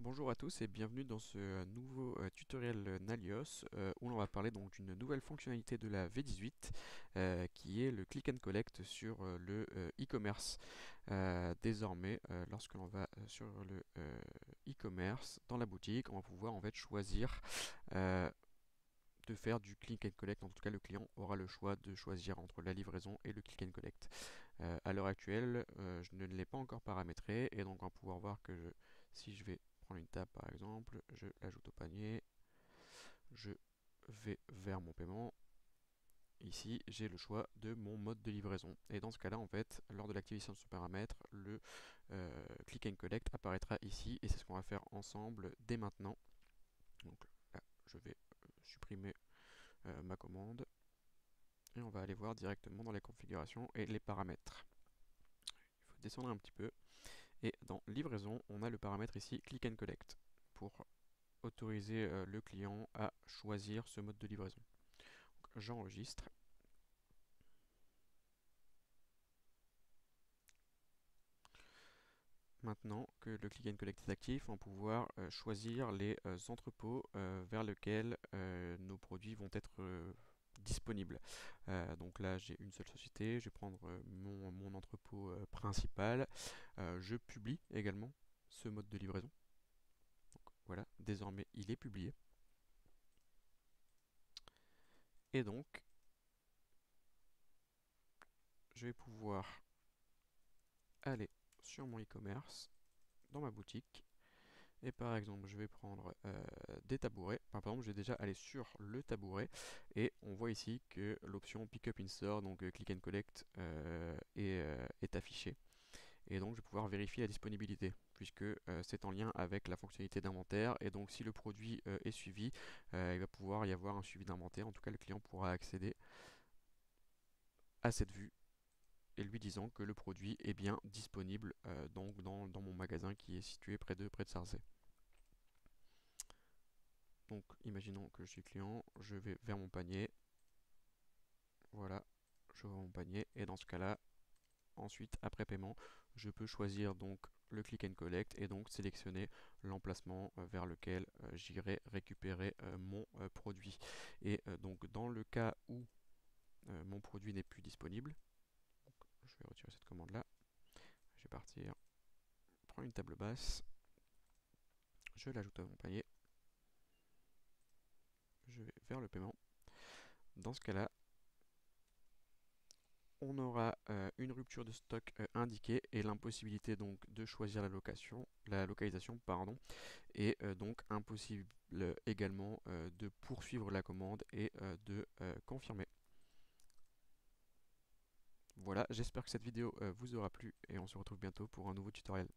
Bonjour à tous et bienvenue dans ce nouveau tutoriel Nalios où l'on va parler donc d'une nouvelle fonctionnalité de la V18 qui est le click and collect sur le e-commerce. Désormais, lorsque l'on va sur le e-commerce dans la boutique, on va pouvoir en fait choisir euh, de faire du click and collect. En tout cas, le client aura le choix de choisir entre la livraison et le click and collect. À l'heure actuelle, je ne l'ai pas encore paramétré et donc on va pouvoir voir que si je vais prendre une table par exemple, je l'ajoute au panier, je vais vers mon paiement. Ici, j'ai le choix de mon mode de livraison. Et dans ce cas-là, en fait, lors de l'activation de ce paramètre, le click and collect apparaîtra ici et c'est ce qu'on va faire ensemble dès maintenant. Donc là, je vais supprimer ma commande et on va aller voir directement dans les configurations et les paramètres. Il faut descendre un petit peu et dans livraison, on a le paramètre ici click and collect pour autoriser le client à choisir ce mode de livraison. J'enregistre. Maintenant que le click and collect est actif, on va pouvoir choisir les entrepôts vers lesquels nos produits vont être disponibles. Donc là, j'ai une seule société, je vais prendre mon entrepôt principal. Je publie également ce mode de livraison. Donc, voilà, désormais il est publié. Et donc, je vais pouvoir aller sur mon e-commerce, dans ma boutique, et par exemple je vais prendre des tabourets. Par exemple, je vais déjà aller sur le tabouret et on voit ici que l'option pick up in store, donc click and collect, est affichée. Et donc je vais pouvoir vérifier la disponibilité puisque c'est en lien avec la fonctionnalité d'inventaire et donc si le produit est suivi, il va pouvoir y avoir un suivi d'inventaire. En tout cas, le client pourra accéder à cette vue et lui disant que le produit est bien disponible donc dans mon magasin qui est situé près de Sarzay. Donc imaginons que je suis client, je vais vers mon panier, voilà, je vois mon panier et dans ce cas-là, ensuite après paiement, je peux choisir donc le click and collect et donc sélectionner l'emplacement vers lequel j'irai récupérer mon produit. Et donc dans le cas où mon produit n'est plus disponible, donc, je vais retirer cette commande là, je vais partir, prendre une table basse, je l'ajoute à mon panier, je vais vers le paiement. Dans ce cas-là, on aura une rupture de stock indiquée et l'impossibilité donc de choisir la localisation, pardon, et donc impossible également de poursuivre la commande et de confirmer. Voilà, j'espère que cette vidéo vous aura plu et on se retrouve bientôt pour un nouveau tutoriel.